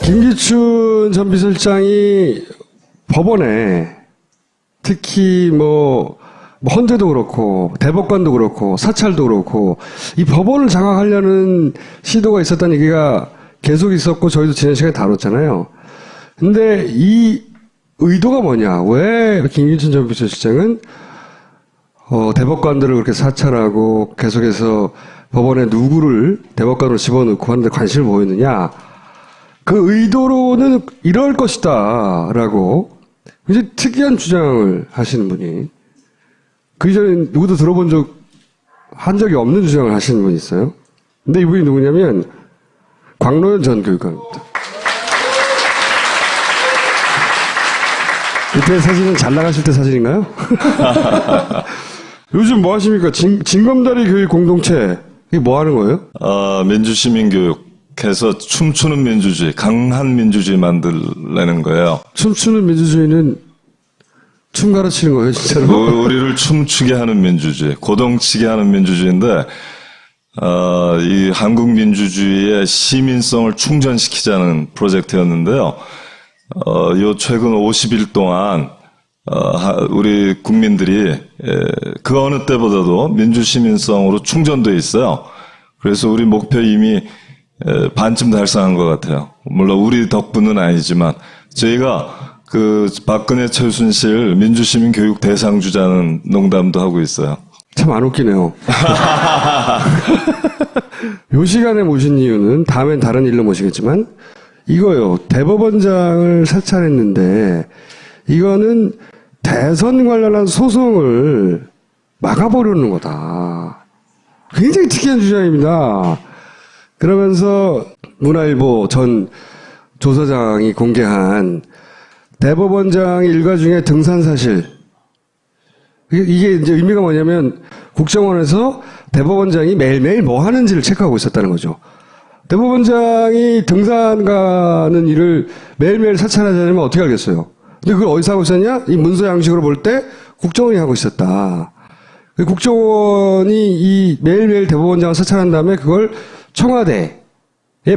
김기춘 전 비서실장이 법원에 특히 뭐 헌재도 그렇고 대법관도 그렇고 사찰도 그렇고 이 법원을 장악하려는 시도가 있었다는 얘기가 계속 있었고 저희도 지난 시간에 다뤘잖아요. 근데 이 의도가 뭐냐? 왜 김기춘 전 비서실장은 대법관들을 그렇게 사찰하고 계속해서 법원에 누구를 대법관으로 집어넣고 하는데 관심을 보였느냐? 그 의도로는 이럴 것이다 라고 굉장히 특이한 주장을 하시는 분이 그 이전에 누구도 들어본 한 적이 없는 주장을 하시는 분이 있어요. 근데 이분이 누구냐면 광로현 전 교육감입니다. 그때 사진은 잘 나가실 때 사진인가요? 요즘 뭐 하십니까? 징검다리 교육 공동체 이게 뭐 하는 거예요? 민주시민교육 해서 춤추는 민주주의, 강한 민주주의 만들려는 거예요. 춤추는 민주주의는 춤 가르치는 거예요, 진짜로? 우리를 춤추게 하는 민주주의, 고동치게 하는 민주주의인데, 이 한국 민주주의의 시민성을 충전시키자는 프로젝트였는데요. 요 최근 50일 동안, 우리 국민들이, 그 어느 때보다도 민주시민성으로 충전되어 있어요. 그래서 우리 목표 이미 반쯤 달성한 것 같아요. 물론 우리 덕분은 아니지만 저희가 그 박근혜 최순실 민주시민 교육 대상주자는 농담도 하고 있어요. 참 안 웃기네요. 요 시간에 모신 이유는 다음엔 다른 일로 모시겠지만 이거요. 대법원장을 사찰했는데 이거는 대선 관련한 소송을 막아보려는 거다. 굉장히 특이한 주장입니다. 그러면서 문화일보 전 조사장이 공개한 대법원장 일가 중에 등산 사실. 이게 이제 의미가 뭐냐면 국정원에서 대법원장이 매일매일 뭐 하는지를 체크하고 있었다는 거죠. 대법원장이 등산 가는 일을 매일매일 사찰하자면 어떻게 알겠어요? 근데 그걸 어디서 하고 있었냐? 이 문서 양식으로 볼 때 국정원이 하고 있었다. 국정원이 이 매일매일 대법원장을 사찰한 다음에 그걸 청와대에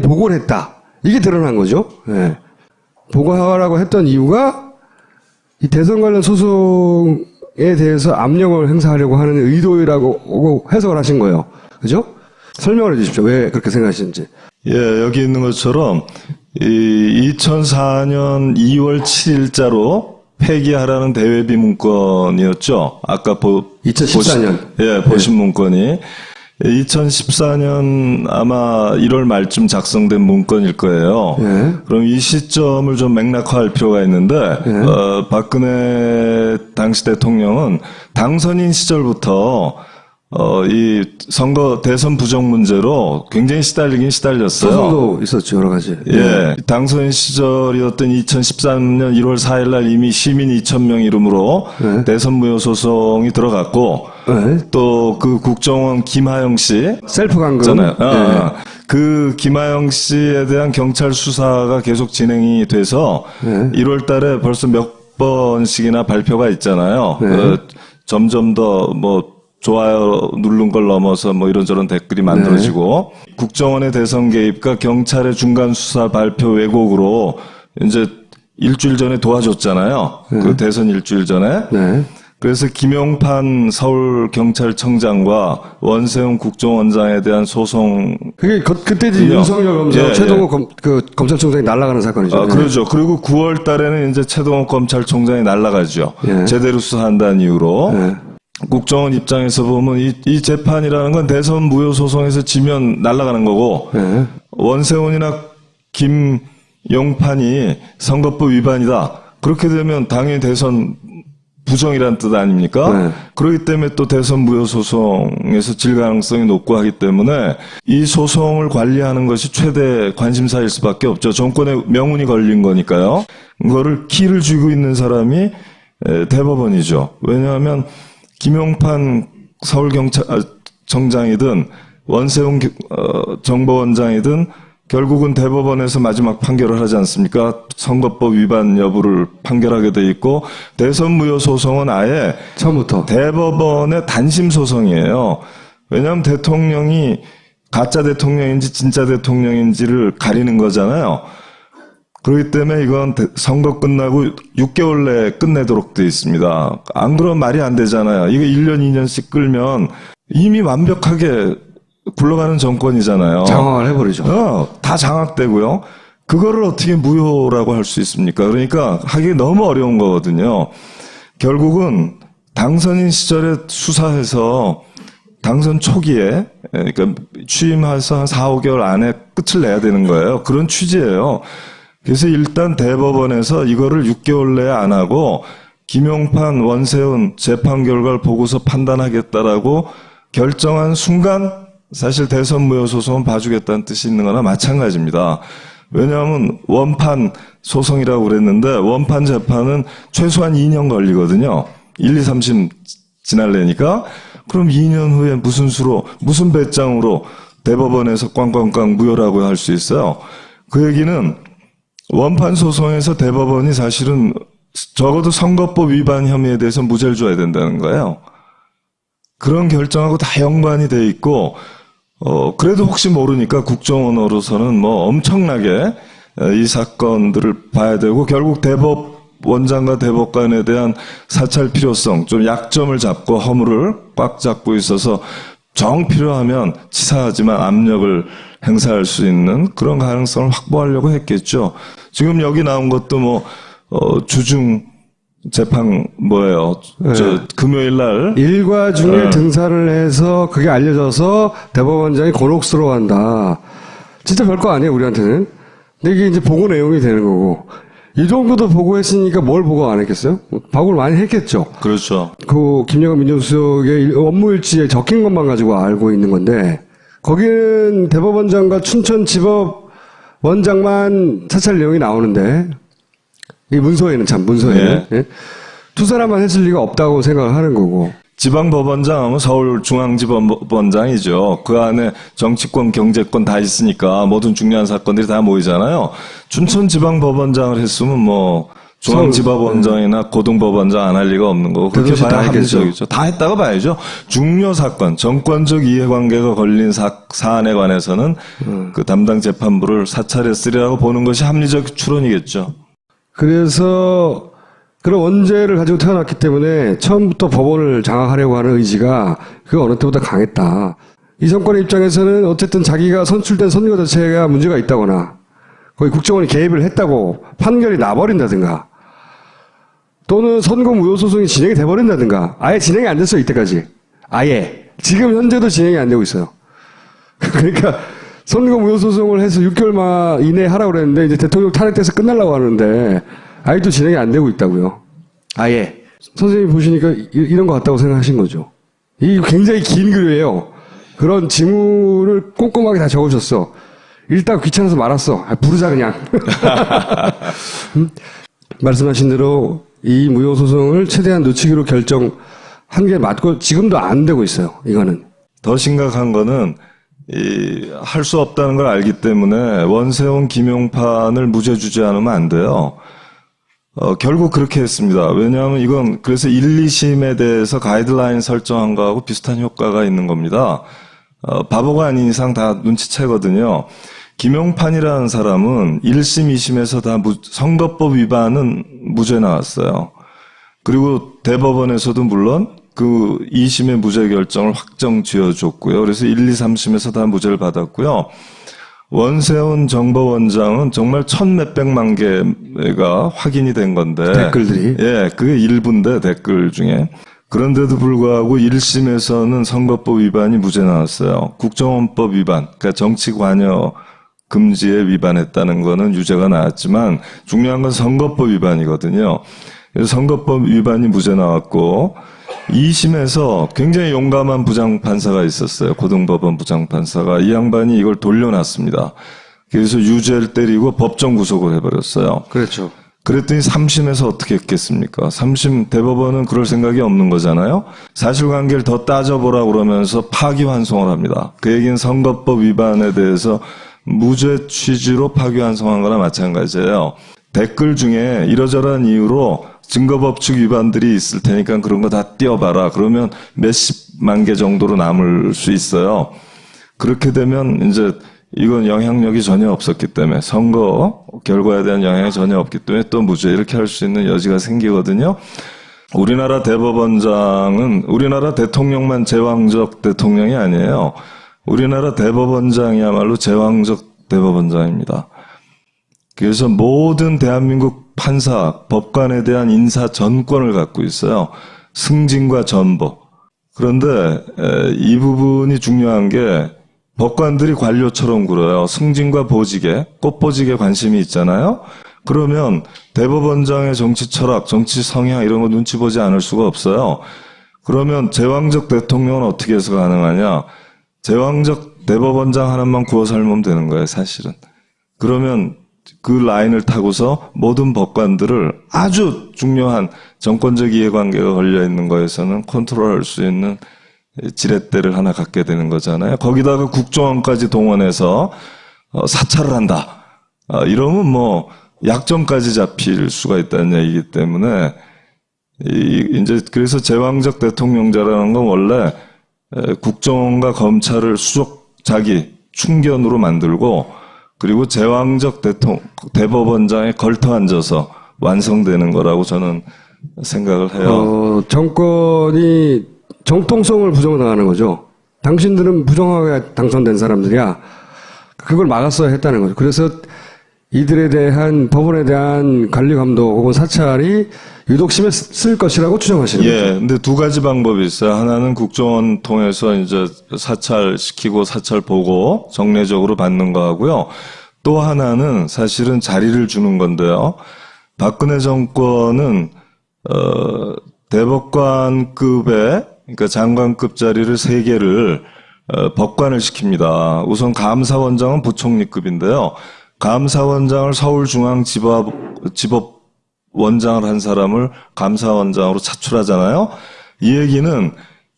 보고를 했다. 이게 드러난 거죠. 네. 보고하라고 했던 이유가 이 대선 관련 소송에 대해서 압력을 행사하려고 하는 의도라고 해석을 하신 거예요. 그죠? 설명을 해 주십시오. 왜 그렇게 생각하시는지. 예, 여기 있는 것처럼 이 2004년 2월 7일자로 폐기하라는 대외비 문건이었죠. 아까 2014년. 보신 문건이 2014년 아마 1월 말쯤 작성된 문건일 거예요. 네. 그럼 이 시점을 좀 맥락화할 필요가 있는데 박근혜 당시 대통령은 당선인 시절부터 이 선거 대선 부정 문제로 굉장히 시달리긴 시달렸어요. 소송도 있었죠, 여러 가지. 예. 당선인 시절이었던 2013년 1월 4일 날 이미 시민 2,000명 이름으로 대선 무효 소송이 들어갔고 또 그 국정원 김하영 씨 셀프 감금. 그 김하영 씨에 대한 경찰 수사가 계속 진행이 돼서 1월 달에 벌써 몇 번씩이나 발표가 있잖아요. 점점 더 좋아요 누른 걸 넘어서 이런저런 댓글이 만들어지고 국정원의 대선 개입과 경찰의 중간 수사 발표 왜곡으로 이제 일주일 전에 도와줬잖아요. 그 대선 일주일 전에. 그래서 김용판 서울경찰청장과 원세훈 국정원장에 대한 소송. 그게 그때 윤석열 검사, 최동호 검찰총장이 날아가는 사건이죠. 그렇죠. 그리고 9월 달에는 이제 최동호 검찰총장이 날아가죠. 제대로 수사한다는 이유로. 국정원 입장에서 보면 이 재판이라는 건 대선 무효 소송에서 지면 날아가는 거고 원세훈이나 김용판이 선거법 위반이다. 그렇게 되면 당연히 대선 부정이라는 뜻 아닙니까? 그렇기 때문에 또 대선 무효 소송에서 질 가능성이 높고 하기 때문에 이 소송을 관리하는 것이 최대 관심사일 수밖에 없죠. 정권의 명운이 걸린 거니까요. 그거를 키를 쥐고 있는 사람이 대법원이죠. 왜냐하면 김용판 서울경찰청장이든 원세훈 정보원장이든 결국은 대법원에서 마지막 판결을 하지 않습니까? 선거법 위반 여부를 판결하게 돼 있고 대선 무효 소송은 아예 처음부터 대법원의 단심 소송이에요. 왜냐하면 대통령이 가짜 대통령인지 진짜 대통령인지를 가리는 거잖아요. 그렇기 때문에 이건 선거 끝나고 6개월 내에 끝내도록 되어 있습니다. 안 그러면 말이 안 되잖아요. 이거 1년, 2년씩 끌면 이미 완벽하게 굴러가는 정권이잖아요. 장악을 해버리죠. 다 장악되고요. 그거를 어떻게 무효라고 할 수 있습니까? 그러니까 하기 너무 어려운 거거든요. 결국은 당선인 시절에 수사해서 당선 초기에, 그러니까 취임해서 한 4, 5개월 안에 끝을 내야 되는 거예요. 그런 취지예요. 그래서 일단 대법원에서 이거를 6개월 내에 안 하고 김용판, 원세훈 재판 결과를 보고서 판단하겠다라고 결정한 순간 사실 대선 무효 소송은 봐주겠다는 뜻이 있는 거나 마찬가지입니다. 왜냐하면 원판 소송이라고 그랬는데 원판 재판은 최소한 2년 걸리거든요. 1, 2, 3심 지날래니까. 그럼 2년 후에 무슨 수로, 무슨 배짱으로 대법원에서 꽝꽝꽝 무효라고 할 수 있어요. 그 얘기는 원판 소송에서 대법원이 사실은 적어도 선거법 위반 혐의에 대해서 무죄를 줘야 된다는 거예요. 그런 결정하고 다 연관이 돼 있고, 그래도 혹시 모르니까 국정원으로서는 뭐 엄청나게 이 사건들을 봐야 되고, 결국 대법원장과 대법관에 대한 사찰 필요성, 좀 약점을 잡고 허물을 꽉 잡고 있어서 정 필요하면 치사하지만 압력을 행사할 수 있는 그런 가능성을 확보하려고 했겠죠. 지금 여기 나온 것도 뭐, 주중 재판 뭐예요? 네. 금요일 날. 일과 중에 등산을 해서 그게 알려져서 대법원장이 곤혹스러워한다. 진짜 별거 아니에요, 우리한테는. 근데 이게 이제 보고 내용이 되는 거고. 이 정도도 보고했으니까 뭘 보고 안 했겠어요? 보고를 많이 했겠죠. 그렇죠. 그 김영환 민정수석의 업무일지에 적힌 것만 가지고 알고 있는 건데 거기는 대법원장과 춘천지법원장만 사찰 내용이 나오는데 이 문서에는 문서에는 예? 두 사람만 했을 리가 없다고 생각을 하는 거고. 지방법원장 하면 서울중앙지법원장이죠. 그 안에 정치권, 경제권 다 있으니까 모든 중요한 사건들이 다 모이잖아요. 춘천지방법원장을 했으면 뭐 중앙지법원장이나 고등법원장 안 할 리가 없는 거고 그렇게 봐야 합리적이죠. 다 했다고 봐야죠. 중요 사건, 정권적 이해관계가 걸린 사안에 관해서는 그 담당 재판부를 사찰했으리라고 보는 것이 합리적 추론이겠죠. 그래서 그런 원죄를 가지고 태어났기 때문에 처음부터 법원을 장악하려고 하는 의지가 그 어느 때보다 강했다. 이 정권의 입장에서는 어쨌든 자기가 선출된 선거 자체가 문제가 있다거나 거기 국정원이 개입을 했다고 판결이 나버린다든가 또는 선거 무효 소송이 진행이 돼버린다든가 아예 진행이 안 됐어요 이때까지. 아예. 지금 현재도 진행이 안 되고 있어요. 그러니까 선거 무효 소송을 해서 6개월 이내에 하라고 그랬는데 이제 대통령 탄핵돼서 끝나려고 하는데 아직도 진행이 안 되고 있다고요. 아예. 선생님이 보시니까 이런 것 같다고 생각하신 거죠. 이 굉장히 긴 글이에요. 그런 지문을 꼼꼼하게 다 적으셨어. 일단 귀찮아서 말았어. 부르자 그냥. 말씀하신 대로 이 무효소송을 최대한 늦추기로 결정한 게 맞고 지금도 안 되고 있어요. 이거는. 더 심각한 거는 할 수 없다는 걸 알기 때문에 원세훈, 김용판을 무죄 주지 않으면 안 돼요. 결국 그렇게 했습니다. 왜냐하면 이건 그래서 1, 2심에 대해서 가이드라인 설정한 거하고 비슷한 효과가 있는 겁니다. 바보가 아닌 이상 다 눈치채거든요. 김용판이라는 사람은 1심, 2심에서 다 선거법 위반은 무죄 나왔어요. 그리고 대법원에서도 물론 그 2심의 무죄 결정을 확정 지어줬고요. 그래서 1, 2, 3심에서 다 무죄를 받았고요. 원세훈 정보원장은 정말 1,몇백만 개가 확인이 된 건데. 댓글들이. 예, 그게 일부인데 댓글 중에. 그런데도 불구하고 1심에서는 선거법 위반이 무죄 나왔어요. 국정원법 위반, 그러니까 정치 관여 금지에 위반했다는 거는 유죄가 나왔지만 중요한 건 선거법 위반이거든요. 그래서 선거법 위반이 무죄 나왔고 2심에서 굉장히 용감한 부장판사가 있었어요. 고등법원 부장판사가. 이 양반이 이걸 돌려놨습니다. 그래서 유죄를 때리고 법정 구속을 해버렸어요. 그렇죠. 그랬더니 3심에서 어떻게 했겠습니까? 3심 대법원은 그럴 생각이 없는 거잖아요. 사실관계를 더 따져보라고 그러면서 파기환송을 합니다. 그 얘기는 선거법 위반에 대해서 무죄 취지로 파기환송한 거나 마찬가지예요. 댓글 중에 이러저러한 이유로 증거법칙 위반들이 있을 테니까 그런 거 다 띄워봐라. 그러면 몇십만 개 정도로 남을 수 있어요. 그렇게 되면 이제 이건 영향력이 전혀 없었기 때문에 선거 결과에 대한 영향이 전혀 없기 때문에 또 무죄 이렇게 할 수 있는 여지가 생기거든요. 우리나라 대법원장은 우리나라 대통령만 제왕적 대통령이 아니에요. 우리나라 대법원장이야말로 제왕적 대법원장입니다. 그래서 모든 대한민국 판사, 법관에 대한 인사 전권을 갖고 있어요. 승진과 전보. 그런데 이 부분이 중요한 게 법관들이 관료처럼 굴어요. 승진과 보직에, 꽃보직에 관심이 있잖아요. 그러면 대법원장의 정치 철학, 정치 성향 이런 거 눈치 보지 않을 수가 없어요. 그러면 제왕적 대통령은 어떻게 해서 가능하냐? 제왕적 대법원장 하나만 구워 삶으면 되는 거예요, 사실은. 그러면 그 라인을 타고서 모든 법관들을 아주 중요한 정권적 이해관계가 걸려있는 거에서는 컨트롤할 수 있는 지렛대를 하나 갖게 되는 거잖아요. 거기다가 국정원까지 동원해서 사찰을 한다. 이러면 뭐 약점까지 잡힐 수가 있다는 얘기이기 때문에 이제 그래서 제왕적 대통령제라는 건 원래 국정원과 검찰을 자기 충견으로 만들고 그리고 제왕적 대법원장에 걸터 앉아서 완성되는 거라고 저는 생각을 해요. 정권이 정통성을 부정당하는 거죠. 당신들은 부정하게 당선된 사람들이야. 그걸 막았어야 했다는 거죠. 그래서 이들에 대한 법원에 대한 관리 감독 혹은 사찰이 유독 심했을 것이라고 추정하시는 거죠. 예, 근데 두 가지 방법이 있어요. 하나는 국정원 통해서 이제 사찰시키고 사찰 보고 정례적으로 받는 거 하고요. 또 하나는 사실은 자리를 주는 건데요. 박근혜 정권은 대법관급의 그러니까 장관급 자리를 3개를 법관을 시킵니다. 우선 감사원장은 부총리급인데요. 감사원장을 서울중앙지법원장을 한 사람을 감사원장으로 차출하잖아요. 이 얘기는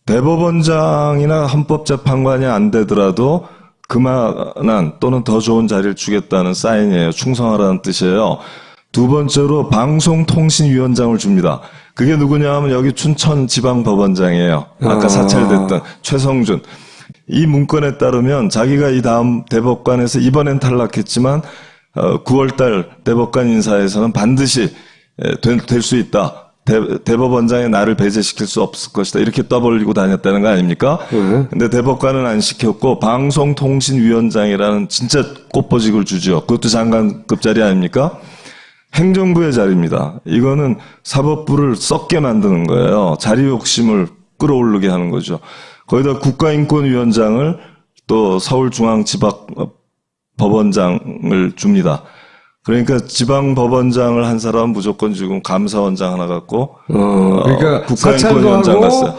대법원장이나 헌법재판관이 안 되더라도 그만한 또는 더 좋은 자리를 주겠다는 사인이에요. 충성하라는 뜻이에요. 두 번째로 방송통신위원장을 줍니다. 그게 누구냐 하면 여기 춘천지방법원장이에요. 아까 사찰됐던 최성준. 이 문건에 따르면 자기가 이 다음 대법관에서 이번엔 탈락했지만 9월달 대법관 인사에서는 반드시 될 수 있다. 대법원장의 나를 배제시킬 수 없을 것이다. 이렇게 떠벌리고 다녔다는 거 아닙니까? 근데 대법관은 안 시켰고 방송통신위원장이라는 진짜 꽃보직을 주죠. 그것도 장관급 자리 아닙니까? 행정부의 자리입니다. 이거는 사법부를 썩게 만드는 거예요. 자리 욕심을 끌어오르게 하는 거죠. 거기다 국가인권위원장을 또 서울중앙지방법원장을 줍니다. 그러니까 지방법원장을 한 사람은 무조건 지금 감사원장 하나 갖고 그러니까 국가인권위원장 갔어요.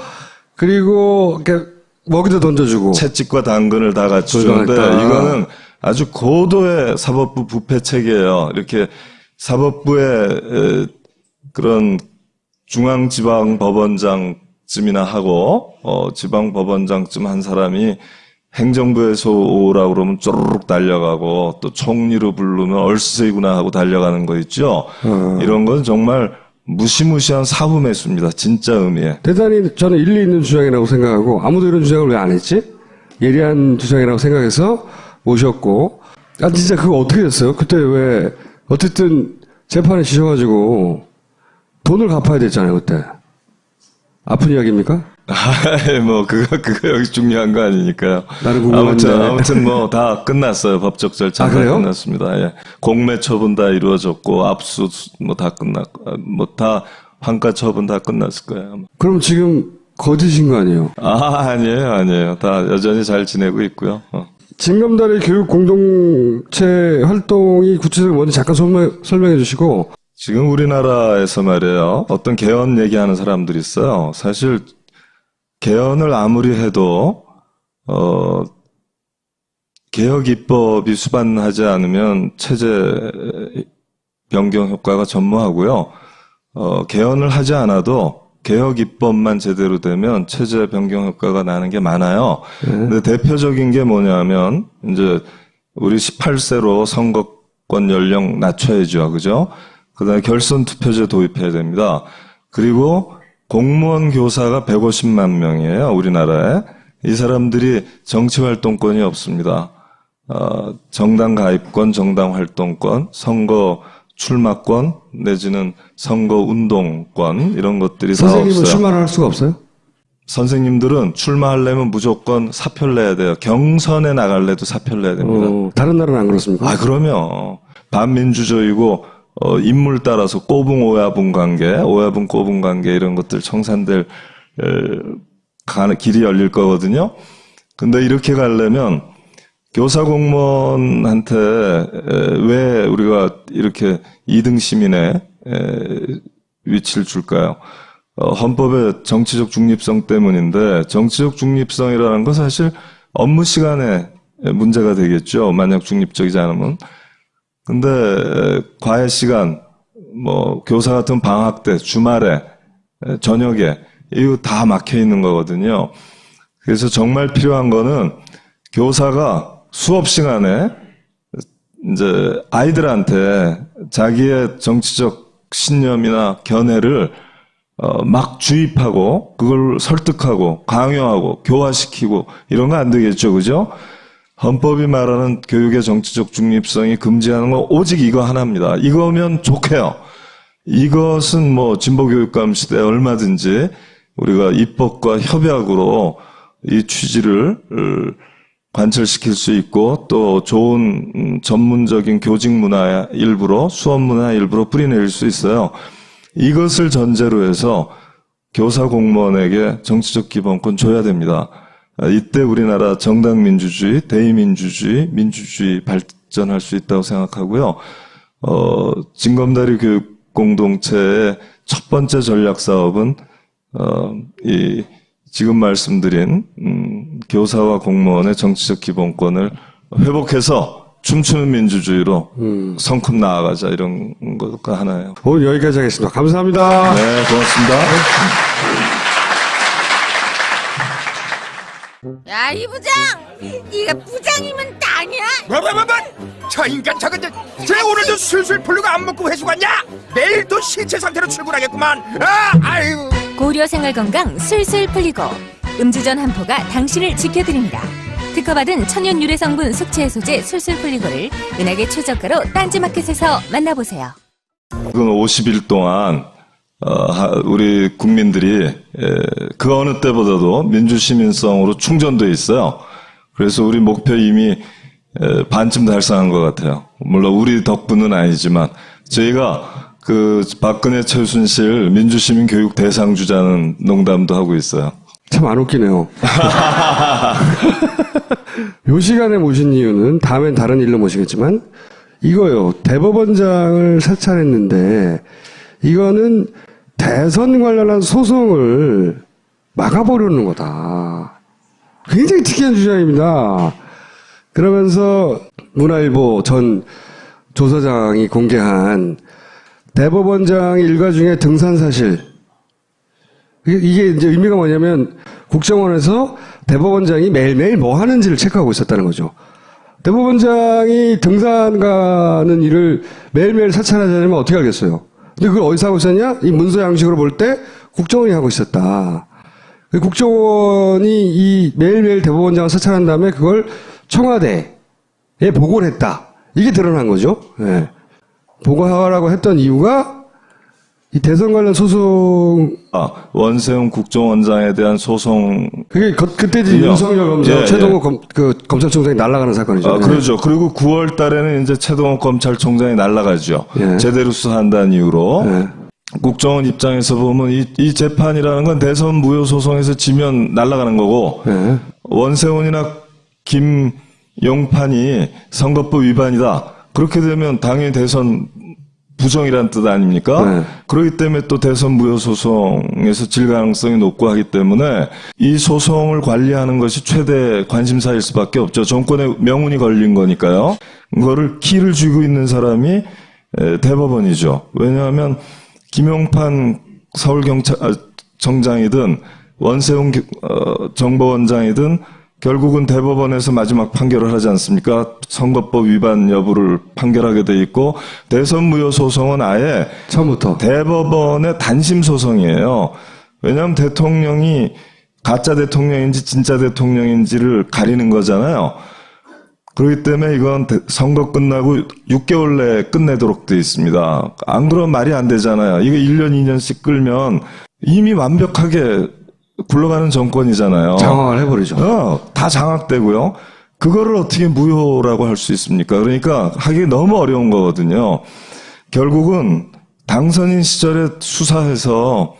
그리고 이렇게 먹이도 던져주고 채찍과 당근을 다 갖추는데 이거는 아주 고도의 사법부 부패 체계예요. 이렇게 사법부의 그런 중앙지방법원장쯤이나 하고 지방법원장쯤 한 사람이 행정부에서 오라고 그러면 쪼르륵 달려가고 또 총리로 부르면 얼쓰이구나 하고 달려가는 거 있죠. 이런 건 정말 무시무시한 사후매수입니다. 진짜 의미에. 대단히 저는 일리 있는 주장이라고 생각하고 아무도 이런 주장을 왜 안 했지? 예리한 주장이라고 생각해서 모셨고 진짜 그거 어떻게 됐어요? 그때 왜 어쨌든 재판에 지셔가지고 돈을 갚아야 됐잖아요 그때. 아픈 이야기입니까? 뭐 그거 여기 중요한 거 아니니까요. 나는 궁금한데. 아무튼 뭐 다 끝났어요. 법적 절차가 그래요? 끝났습니다. 예. 공매 처분 다 이루어졌고 압수 뭐 다 끝났고 뭐 다 환가 처분 다 끝났을 거예요. 아마. 그럼 지금 거짓인 거 아니에요? 아니에요. 다 여전히 잘 지내고 있고요. 징검다리 교육 공동체 활동이 구체적으로 뭔지 잠깐 설명해 주시고. 지금 우리나라에서 말이에요. 어떤 개헌 얘기하는 사람들이 있어요. 사실 개헌을 아무리 해도 개혁 입법이 수반하지 않으면 체제 변경 효과가 전무하고요. 개헌을 하지 않아도 개혁 입법만 제대로 되면 체제 변경 효과가 나는 게 많아요. 근데 대표적인 게 뭐냐면 이제 우리 18세로 선거권 연령 낮춰야죠. 그죠? 그다음에 결선 투표제 도입해야 됩니다. 그리고 공무원 교사가 150만 명이에요. 우리나라에. 이 사람들이 정치활동권이 없습니다. 정당 가입권, 정당 활동권, 선거 출마권 내지는 선거 운동권 이런 것들이 다 선생님은 없어요. 출마를 할 수가 없어요? 선생님들은 출마하려면 무조건 사표를 내야 돼요. 경선에 나갈래도 사표를 내야 됩니다. 다른 나라는 안 그렇습니까? 그러면 반민주주의고 인물 따라서 꼬붕 오야분 관계, 오야분 꼬붕 관계 이런 것들 청산될 길이 열릴 거거든요. 근데 이렇게 가려면 교사 공무원한테 왜 우리가 이렇게 2등 시민의 위치를 줄까요? 헌법의 정치적 중립성 때문인데 정치적 중립성이라는 건 사실 업무 시간에 문제가 되겠죠. 만약 중립적이지 않으면. 근데 과외 시간, 교사 같은 방학 때, 주말에, 저녁에 이거 다 막혀 있는 거거든요. 그래서 정말 필요한 거는 교사가 수업 시간에 이제 아이들한테 자기의 정치적 신념이나 견해를 막 주입하고 그걸 설득하고 강요하고 교화시키고 이런 거 안 되겠죠. 그죠? 헌법이 말하는 교육의 정치적 중립성이 금지하는 건 오직 이거 하나입니다. 이거면 좋게요. 이것은 진보교육감 시대에 얼마든지 우리가 입법과 협약으로 이 취지를 관철시킬 수 있고 또 좋은 전문적인 교직 문화 일부로 수업 문화 일부로 뿌리내릴 수 있어요. 이것을 전제로 해서 교사 공무원에게 정치적 기본권 줘야 됩니다. 이때 우리나라 정당 민주주의, 대의민주주의, 민주주의 발전할 수 있다고 생각하고요. 징검다리 교육 공동체의 첫 번째 전략 사업은 이 지금 말씀드린 교사와 공무원의 정치적 기본권을 회복해서 춤추는 민주주의로 성큼 나아가자 이런 것가 하나예요. 오늘 여기까지 하겠습니다. 감사합니다. 네, 고맙습니다. 야, 이 부장! 네가 부장이면 땅이야? 저 인간 저건 쟤 오늘도 술술 풀리고 안 먹고 회수 갔냐? 내일도 신체 상태로 출근하겠구만. 아유. 고려 생활건강 술술 풀리고 음주전 한포가 당신을 지켜드립니다. 특허받은 천연 유래 성분 숙취 해소제 술술 풀리고를 은하계 최저가로 딴지마켓에서 만나보세요. 이건 50일 동안 우리 국민들이 그 어느 때보다도 민주시민성으로 충전돼 있어요. 그래서 우리 목표 이미 반쯤 달성한 것 같아요. 물론 우리 덕분은 아니지만 저희가 그 박근혜 최순실 민주시민 교육 대상주자는 농담도 하고 있어요. 참 안 웃기네요. 요 시간에 모신 이유는 다음엔 다른 일로 모시겠지만 이거요. 대법원장을 사찰했는데 이거는 대선 관련한 소송을 막아보려는 거다. 굉장히 특이한 주장입니다. 그러면서 문화일보 전 조사장이 공개한 대법원장 일가 중에 등산 사실. 이게 이제 의미가 뭐냐면 국정원에서 대법원장이 매일매일 뭐 하는지를 체크하고 있었다는 거죠. 대법원장이 등산 가는 일을 매일매일 사찰하자면 어떻게 알겠어요? 근데 그걸 어디서 하고 있었냐? 이 문서 양식으로 볼 때 국정원이 하고 있었다. 국정원이 이 매일매일 대법원장을 사찰한 다음에 그걸 청와대에 보고를 했다. 이게 드러난 거죠. 네. 보고하라고 했던 이유가 이 대선 관련 소송. 원세훈 국정원장에 대한 소송. 그게 그때 윤석열 검사, 최동호 검찰총장이 날아가는 사건이죠. 그렇죠. 그리고 9월 달에는 이제 최동호 검찰총장이 날아가죠. 예. 제대로 수사한다는 이유로. 예. 국정원 입장에서 보면 이 재판이라는 건 대선 무효 소송에서 지면 날아가는 거고. 예. 원세훈이나 김용판이 선거법 위반이다. 그렇게 되면 당연히 대선 부정이라는 뜻 아닙니까? 네. 그렇기 때문에 또 대선 무효 소송에서 질 가능성이 높고 하기 때문에 이 소송을 관리하는 것이 최대 관심사일 수밖에 없죠. 정권의 명운이 걸린 거니까요. 그거를 키를 쥐고 있는 사람이 대법원이죠. 왜냐하면 김용판 서울경찰청장이든 원세훈 정보원장이든 결국은 대법원에서 마지막 판결을 하지 않습니까? 선거법 위반 여부를 판결하게 돼 있고 대선 무효 소송은 아예 처음부터 대법원의 단심 소송이에요. 왜냐하면 대통령이 가짜 대통령인지 진짜 대통령인지를 가리는 거잖아요. 그렇기 때문에 이건 선거 끝나고 6개월 내에 끝내도록 돼 있습니다. 안 그러면 말이 안 되잖아요. 이거 1년, 2년씩 끌면 이미 완벽하게 굴러가는 정권이잖아요. 장악을 해버리죠. 다 장악되고요. 그거를 어떻게 무효라고 할 수 있습니까? 그러니까 하기 너무 어려운 거거든요. 결국은 당선인 시절에 수사해서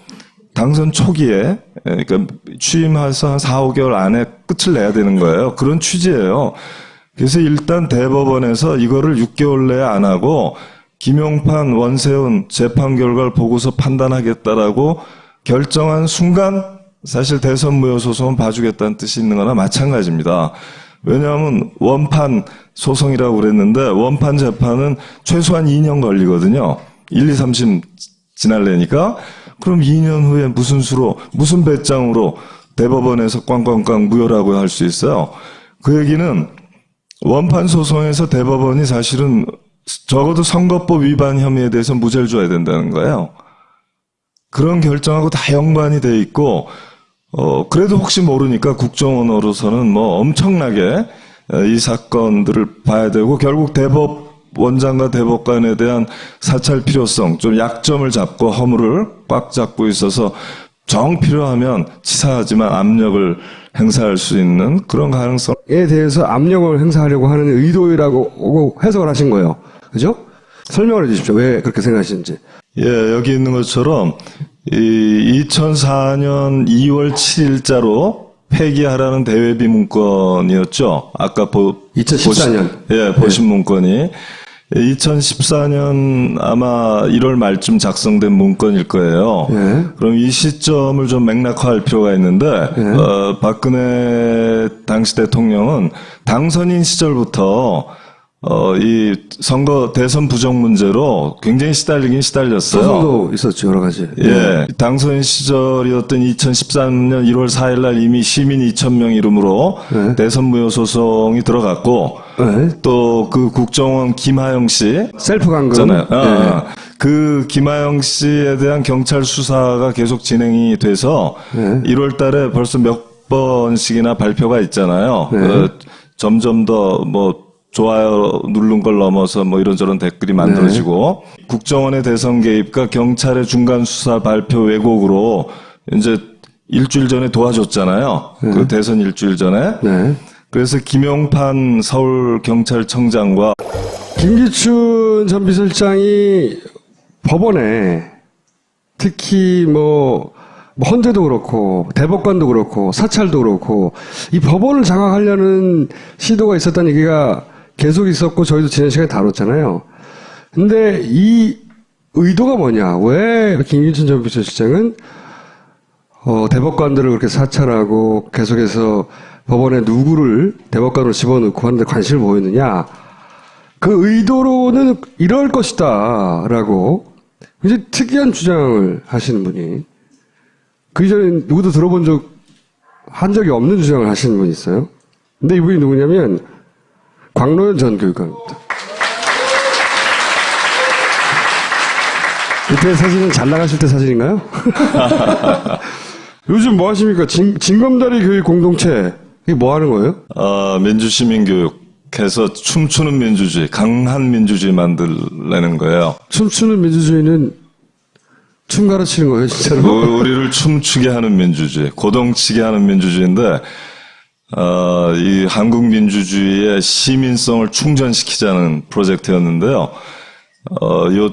당선 초기에, 그러니까 취임해서 한 4, 5개월 안에 끝을 내야 되는 거예요. 그런 취지예요. 그래서 일단 대법원에서 이거를 6개월 내에 안 하고 김용판, 원세훈 재판 결과를 보고서 판단하겠다라고 결정한 순간 사실 대선 무효 소송은 봐주겠다는 뜻이 있는 거나 마찬가지입니다. 왜냐하면 원판 소송이라고 그랬는데 원판 재판은 최소한 2년 걸리거든요. 1, 2, 3심 지날래니까. 그럼 2년 후에 무슨 수로, 무슨 배짱으로 대법원에서 꽝꽝꽝 무효라고 할 수 있어요. 그 얘기는 원판 소송에서 대법원이 사실은 적어도 선거법 위반 혐의에 대해서 무죄를 줘야 된다는 거예요. 그런 결정하고 다 연관이 돼 있고, 그래도 혹시 모르니까 국정원으로서는 뭐 엄청나게 이 사건들을 봐야 되고, 결국 대법원장과 대법관에 대한 사찰 필요성, 좀 약점을 잡고 허물을 꽉 잡고 있어서 정 필요하면 치사하지만 압력을 행사할 수 있는 그런 가능성에 대해서 압력을 행사하려고 하는 의도라고 해석을 하신 거예요. 그죠? 설명을 해 주십시오. 왜 그렇게 생각하시는지. 예, 여기 있는 것처럼 이 2004년 2월 7일자로 폐기하라는 대외비 문건이었죠. 아까 2014년. 보신 문건이 2014년 아마 1월 말쯤 작성된 문건일 거예요. 예. 그럼 이 시점을 좀 맥락화할 필요가 있는데 박근혜 당시 대통령은 당선인 시절부터 이 선거 대선 부정 문제로 굉장히 시달리긴 시달렸어요. 소송도 있었죠, 여러 가지. 예. 당선인 시절이었던 2013년 1월 4일 날 이미 시민 2,000명 이름으로 대선 무효 소송이 들어갔고 또 그 국정원 김하영 씨 셀프 감금. 있잖아요. 그 김하영 씨에 대한 경찰 수사가 계속 진행이 돼서 1월 달에 벌써 몇 번씩이나 발표가 있잖아요. 점점 더 뭐 좋아요 누른 걸 넘어서 뭐 이런저런 댓글이 만들어지고 국정원의 대선 개입과 경찰의 중간 수사 발표 왜곡으로 이제 일주일 전에 도와줬잖아요. 그 대선 일주일 전에. 그래서 김용판 서울경찰청장과 김기춘 전 비서실장이 법원에 특히 뭐 헌재도 그렇고 대법관도 그렇고 사찰도 그렇고 이 법원을 장악하려는 시도가 있었다는 얘기가 계속 있었고 저희도 지난 시간에 다뤘잖아요. 근데 이 의도가 뭐냐? 왜 김기춘 전 비서실장은 대법관들을 그렇게 사찰하고 계속해서 법원에 누구를 대법관으로 집어넣고 하는데 관심을 보였느냐? 그 의도로는 이럴 것이다 라고 굉장히 특이한 주장을 하시는 분이 그 이전에 누구도 들어본 한 적이 없는 주장을 하시는 분이 있어요. 근데 이분이 누구냐면 광로연 전 교육감입니다. 이때 사진은 잘 나가실 때 사진인가요? 요즘 뭐 하십니까? 징검다리 교육 공동체. 이게 뭐 하는 거예요? 민주시민교육해서 춤추는 민주주의, 강한 민주주의 만들려는 거예요. 춤추는 민주주의는 춤 가르치는 거예요, 진짜로? 우리를 춤추게 하는 민주주의, 고동치게 하는 민주주의인데, 이 한국 민주주의의 시민성을 충전시키자는 프로젝트였는데요. 요